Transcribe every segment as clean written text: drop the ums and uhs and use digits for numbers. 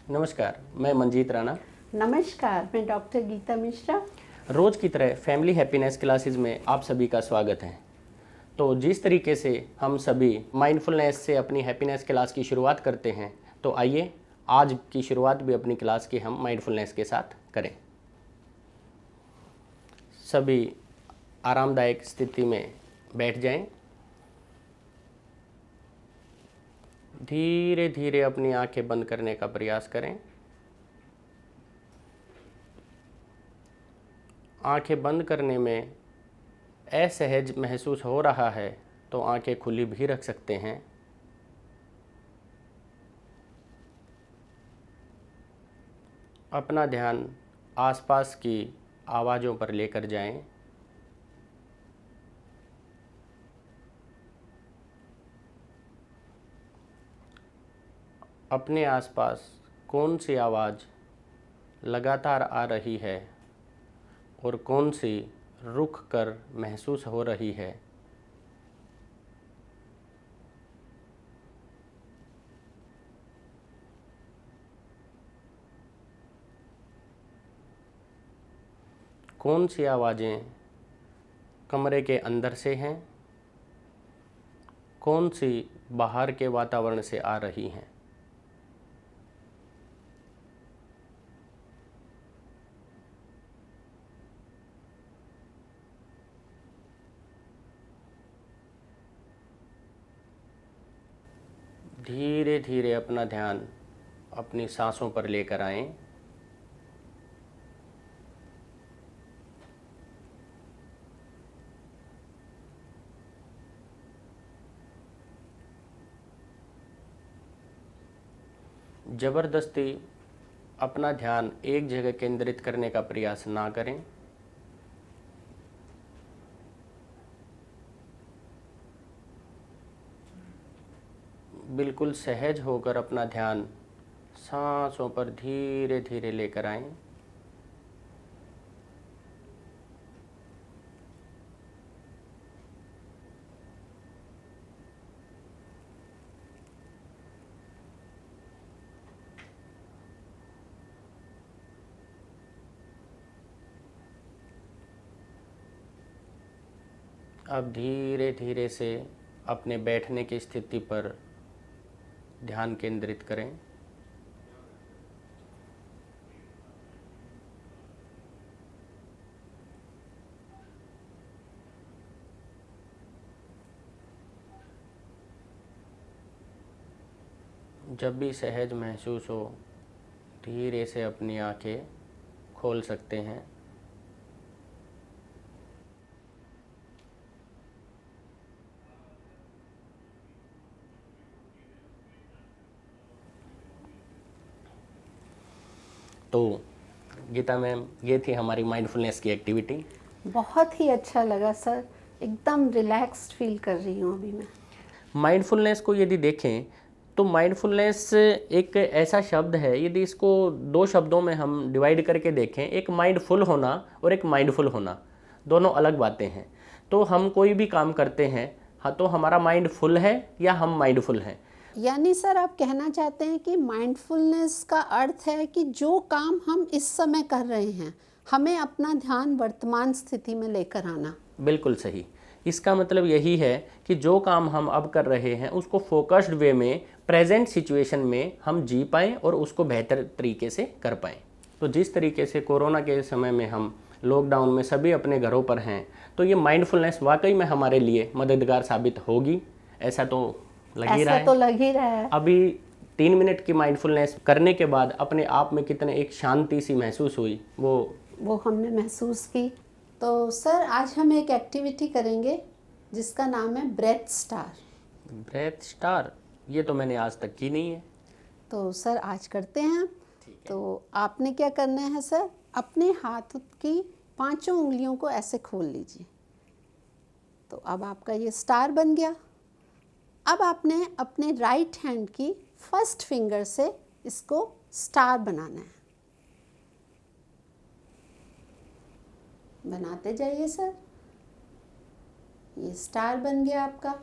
नमस्कार, मैं मंजीत राणा। नमस्कार, मैं डॉक्टर गीता मिश्रा। रोज़ की तरह फैमिली हैप्पीनेस क्लासेस में आप सभी का स्वागत है। तो जिस तरीके से हम सभी माइंडफुलनेस से अपनी हैप्पीनेस क्लास की शुरुआत करते हैं, तो आइए आज की शुरुआत भी अपनी क्लास की हम माइंडफुलनेस के साथ करें। सभी आरामदायक स्थिति में बैठ जाएं। धीरे धीरे अपनी आंखें बंद करने का प्रयास करें। आंखें बंद करने में असहज महसूस हो रहा है तो आंखें खुली भी रख सकते हैं। अपना ध्यान आसपास की आवाज़ों पर लेकर जाएं। अपने आसपास कौन सी आवाज़ लगातार आ रही है और कौन सी रुक कर महसूस हो रही है, कौन सी आवाज़ें कमरे के अंदर से हैं, कौन सी बाहर के वातावरण से आ रही हैं। धीरे धीरे अपना ध्यान अपनी सांसों पर लेकर आएं। ज़बरदस्ती अपना ध्यान एक जगह केंद्रित करने का प्रयास ना करें। बिल्कुल सहज होकर अपना ध्यान सांसों पर धीरे धीरे लेकर आएं। अब धीरे धीरे से अपने बैठने की स्थिति पर ध्यान केंद्रित करें। जब भी सहज महसूस हो, धीरे से अपनी आंखें खोल सकते हैं। तो गीता मैम, ये थी हमारी माइंडफुलनेस की एक्टिविटी। बहुत ही अच्छा लगा सर, एकदम रिलैक्स्ड फील कर रही हूँ अभी मैं। माइंडफुलनेस को यदि देखें तो माइंडफुलनेस एक ऐसा शब्द है, यदि इसको दो शब्दों में हम डिवाइड करके देखें, एक माइंडफुल होना और एक माइंडफुल होना, दोनों अलग बातें हैं। तो हम कोई भी काम करते हैं, हाँ, तो हमारा माइंड फुल है या हम माइंडफुल हैं। यानी सर आप कहना चाहते हैं कि माइंडफुलनेस का अर्थ है कि जो काम हम इस समय कर रहे हैं, हमें अपना ध्यान वर्तमान स्थिति में लेकर आना। बिल्कुल सही। इसका मतलब यही है कि जो काम हम अब कर रहे हैं उसको फोकस्ड वे में प्रेजेंट सिचुएशन में हम जी पाएँ और उसको बेहतर तरीके से कर पाएँ। तो जिस तरीके से कोरोना के समय में हम लॉकडाउन में सभी अपने घरों पर हैं, तो ये माइंडफुलनेस वाकई में हमारे लिए मददगार साबित होगी, ऐसा तो लग ही रहा है। ऐसा तो लग ही रहा है। अभी 3 मिनट की माइंडफुलनेस करने के बाद अपने आप में कितने एक शांति सी महसूस हुई, वो हमने महसूस की। तो सर आज हम एक एक्टिविटी करेंगे जिसका नाम है ब्रेथ स्टार। ब्रेथ स्टार, ये तो मैंने आज तक की नहीं है। तो सर आज करते हैं। तो आपने क्या करना है सर, अपने हाथ की 5 उंगलियों को ऐसे खोल लीजिए। तो अब आपका ये स्टार बन गया। अब आपने अपने राइट हैंड की फर्स्ट फिंगर से इसको स्टार बनाना है। बनाते जाइए सर। ये स्टार बन गया आपका।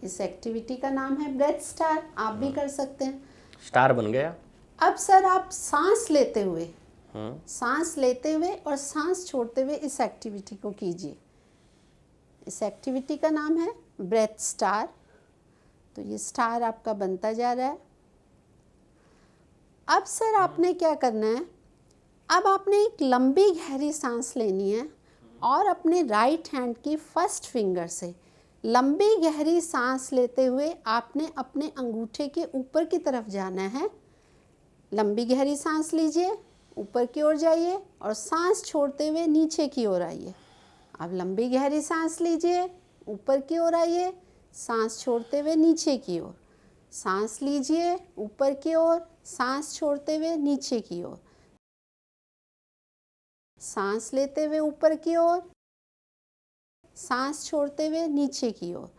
इस एक्टिविटी का नाम है ब्रेथ स्टार। आप भी कर सकते हैं। स्टार बन गया। अब सर आप सांस लेते हुए और सांस छोड़ते हुए इस एक्टिविटी को कीजिए। इस एक्टिविटी का नाम है ब्रेथ स्टार। तो ये स्टार आपका बनता जा रहा है। अब सर आपने क्या करना है, अब आपने एक लंबी गहरी सांस लेनी है और अपने राइट हैंड की फर्स्ट फिंगर से लंबी गहरी सांस लेते हुए आपने अपने अंगूठे के ऊपर की तरफ जाना है। लंबी गहरी सांस लीजिए, ऊपर की ओर जाइए और सांस छोड़ते हुए नीचे की ओर आइए। अब लंबी गहरी सांस लीजिए, ऊपर की ओर आइए, सांस छोड़ते हुए नीचे की ओर। सांस लीजिए, ऊपर की ओर, सांस छोड़ते हुए नीचे की ओर। सांस लेते हुए ऊपर की ओर, सांस छोड़ते हुए नीचे की ओर।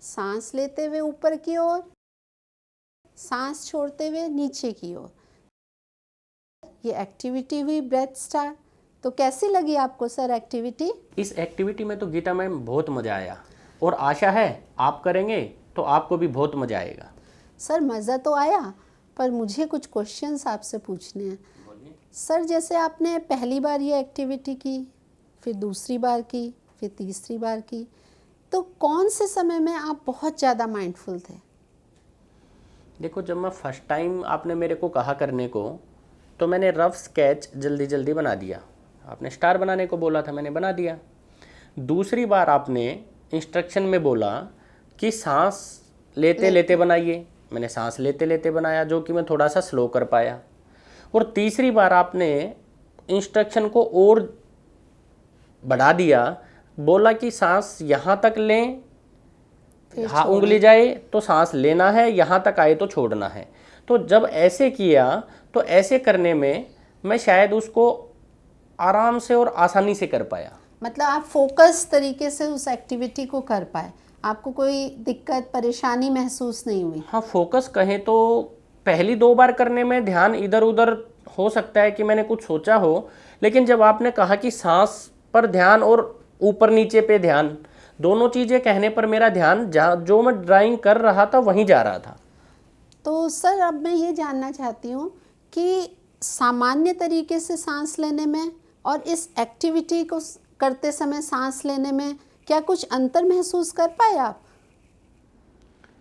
सांस लेते हुए ऊपर की ओर, सांस छोड़ते हुए नीचे की ओर। ये एक्टिविटी हुई ब्रेथ स्टार। तो कैसी लगी आपको सर एक्टिविटी? इस एक्टिविटी में तो गीता मैम बहुत मज़ा आया और आशा है आप करेंगे तो आपको भी बहुत मज़ा आएगा। सर मज़ा तो आया, पर मुझे कुछ क्वेश्चंस आपसे पूछने हैं। सर जैसे आपने पहली बार ये एक्टिविटी की, फिर दूसरी बार की, फिर तीसरी बार की, तो कौन से समय में आप बहुत ज़्यादा माइंडफुल थे? देखो, जब मैं फर्स्ट टाइम आपने मेरे को कहा करने को, तो मैंने रफ स्केच जल्दी जल्दी बना दिया। आपने स्टार बनाने को बोला था, मैंने बना दिया। दूसरी बार आपने इंस्ट्रक्शन में बोला कि सांस लेते लेते बनाइए, मैंने सांस लेते लेते बनाया, जो कि मैं थोड़ा सा स्लो कर पाया। और तीसरी बार आपने इंस्ट्रक्शन को और बढ़ा दिया, बोला कि सांस यहाँ तक लें, हाँ उंगली जाए तो सांस लेना है, यहाँ तक आए तो छोड़ना है। तो जब ऐसे किया तो ऐसे करने में मैं शायद उसको आराम से और आसानी से कर पाया। मतलब आप फोकस तरीके से उस एक्टिविटी को कर पाए, आपको कोई दिक्कत परेशानी महसूस नहीं हुई? हाँ, फोकस कहें तो पहली 2 बार करने में ध्यान इधर उधर हो सकता है कि मैंने कुछ सोचा हो, लेकिन जब आपने कहा कि सांस पर ध्यान और ऊपर नीचे पे ध्यान, दोनों चीज़ें कहने पर मेरा ध्यान जो मैं ड्राइंग कर रहा था वहीं जा रहा था। तो सर अब मैं ये जानना चाहती हूँ कि सामान्य तरीके से सांस लेने में और इस एक्टिविटी को करते समय सांस लेने में क्या कुछ अंतर महसूस कर पाए आप?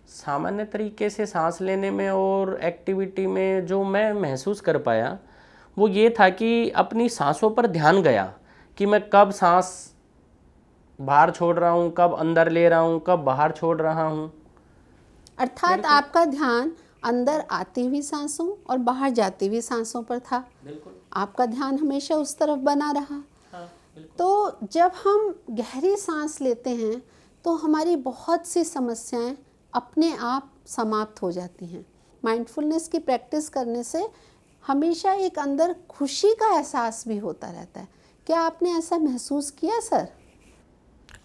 सामान्य तरीके से सांस लेने में और एक्टिविटी में जो मैं महसूस कर पाया वो ये था कि अपनी सांसों पर ध्यान गया कि मैं कब सांस बाहर छोड़ रहा हूँ, कब अंदर ले रहा हूँ, कब बाहर छोड़ रहा हूँ। अर्थात आपका ध्यान अंदर आती हुई सांसों और बाहर जाती हुई सांसों पर था। बिल्कुल। आपका ध्यान हमेशा उस तरफ बना रहा। हाँ, तो जब हम गहरी सांस लेते हैं तो हमारी बहुत सी समस्याएं अपने आप समाप्त हो जाती हैं। माइंडफुलनेस की प्रैक्टिस करने से हमेशा एक अंदर खुशी का एहसास भी होता रहता है। क्या आपने ऐसा महसूस किया सर?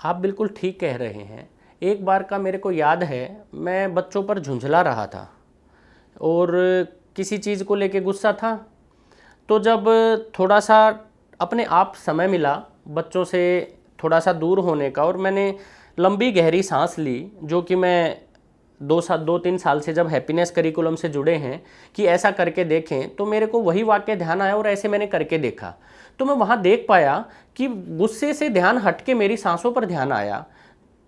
आप बिल्कुल ठीक कह रहे हैं। एक बार का मेरे को याद है, मैं बच्चों पर झुंझला रहा था और किसी चीज़ को लेके गुस्सा था। तो जब थोड़ा सा अपने आप समय मिला बच्चों से थोड़ा सा दूर होने का, और मैंने लंबी गहरी सांस ली, जो कि मैं 2-3 साल से जब हैप्पीनेस करिकुलम से जुड़े हैं कि ऐसा करके देखें, तो मेरे को वही वाक्य ध्यान आया और ऐसे मैंने करके देखा। तो मैं वहाँ देख पाया कि गुस्से से ध्यान हट के मेरी सांसों पर ध्यान आया।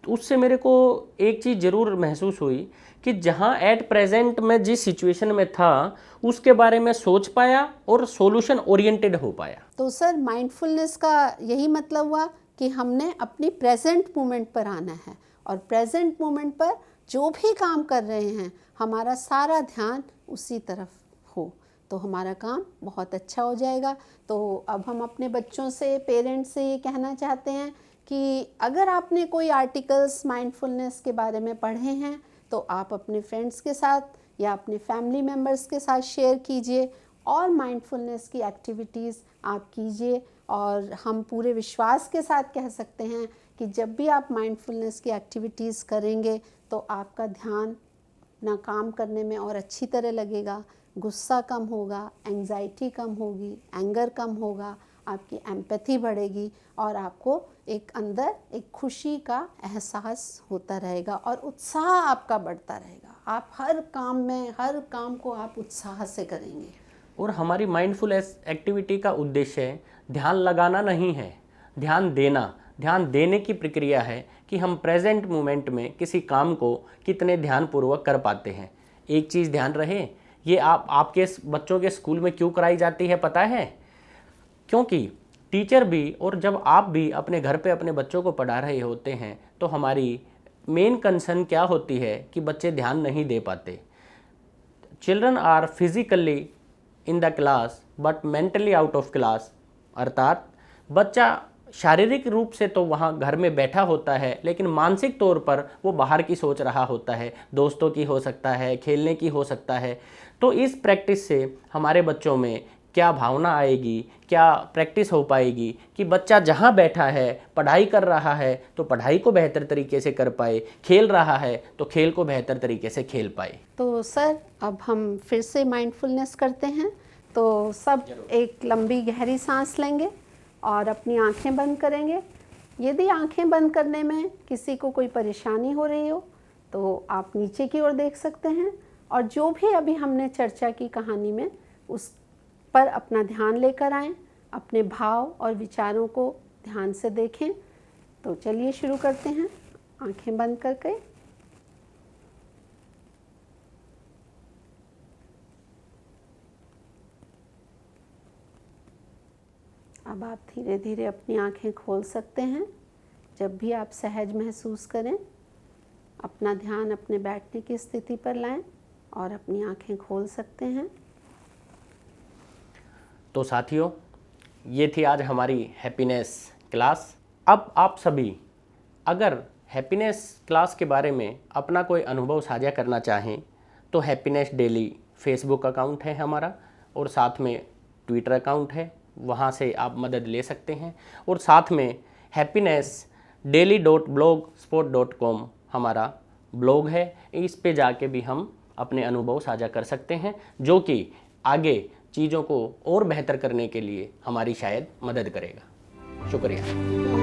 उससे मेरे को एक चीज़ ज़रूर महसूस हुई कि जहाँ एट प्रेजेंट मैं जिस सिचुएशन में था उसके बारे में सोच पाया और सॉल्यूशन ओरिएंटेड हो पाया। तो सर माइंडफुलनेस का यही मतलब हुआ कि हमने अपनी प्रेजेंट मोमेंट पर आना है और प्रेजेंट मोमेंट पर जो भी काम कर रहे हैं हमारा सारा ध्यान उसी तरफ हो, तो हमारा काम बहुत अच्छा हो जाएगा। तो अब हम अपने बच्चों से, पेरेंट्स से ये कहना चाहते हैं कि अगर आपने कोई आर्टिकल्स माइंडफुलनेस के बारे में पढ़े हैं तो आप अपने फ्रेंड्स के साथ या अपने फैमिली मेम्बर्स के साथ शेयर कीजिए और माइंडफुलनेस की एक्टिविटीज़ आप कीजिए। और हम पूरे विश्वास के साथ कह सकते हैं कि जब भी आप माइंडफुलनेस की एक्टिविटीज़ करेंगे तो आपका ध्यान अपना काम करने में और अच्छी तरह लगेगा, गुस्सा कम होगा, एंग्जाइटी कम होगी, एंगर कम होगा, आपकी एम्पैथी बढ़ेगी और आपको एक अंदर एक खुशी का एहसास होता रहेगा और उत्साह आपका बढ़ता रहेगा। आप हर काम में, हर काम को आप उत्साह से करेंगे। और हमारी माइंडफुलनेस एक्टिविटी का उद्देश्य ध्यान लगाना नहीं है, ध्यान देना। ध्यान देने की प्रक्रिया है कि हम प्रेजेंट मोमेंट में किसी काम को कितने ध्यानपूर्वक कर पाते हैं। एक चीज़ ध्यान रहे, ये आपके बच्चों के स्कूल में क्यों कराई जाती है पता है? क्योंकि टीचर भी और जब आप भी अपने घर पे अपने बच्चों को पढ़ा रहे होते हैं तो हमारी मेन कंसर्न क्या होती है कि बच्चे ध्यान नहीं दे पाते। Children are physically in the class but mentally out of class, अर्थात बच्चा शारीरिक रूप से तो वहाँ घर में बैठा होता है लेकिन मानसिक तौर पर वो बाहर की सोच रहा होता है, दोस्तों की हो सकता है, खेलने की हो सकता है। तो इस प्रैक्टिस से हमारे बच्चों में क्या भावना आएगी, क्या प्रैक्टिस हो पाएगी कि बच्चा जहाँ बैठा है पढ़ाई कर रहा है तो पढ़ाई को बेहतर तरीके से कर पाए, खेल रहा है तो खेल को बेहतर तरीके से खेल पाए। तो सर अब हम फिर से माइंडफुलनेस करते हैं। तो सब एक लंबी गहरी सांस लेंगे और अपनी आंखें बंद करेंगे। यदि आंखें बंद करने में किसी को कोई परेशानी हो रही हो तो आप नीचे की ओर देख सकते हैं और जो भी अभी हमने चर्चा की कहानी में उस पर अपना ध्यान लेकर आएं, अपने भाव और विचारों को ध्यान से देखें। तो चलिए शुरू करते हैं, आंखें बंद करके। अब आप धीरे धीरे अपनी आंखें खोल सकते हैं। जब भी आप सहज महसूस करें, अपना ध्यान अपने बैठने की स्थिति पर लाएं और अपनी आंखें खोल सकते हैं। तो साथियों, ये थी आज हमारी हैप्पीनेस क्लास। अब आप सभी अगर हैप्पीनेस क्लास के बारे में अपना कोई अनुभव साझा करना चाहें तो हैप्पीनेस डेली फेसबुक अकाउंट है हमारा और साथ में ट्विटर अकाउंट है, वहाँ से आप मदद ले सकते हैं। और साथ में happinessdaily.blogspot.com हमारा ब्लॉग है, इस पे जाके भी हम अपने अनुभव साझा कर सकते हैं जो कि आगे चीज़ों को और बेहतर करने के लिए हमारी शायद मदद करेगा। शुक्रिया।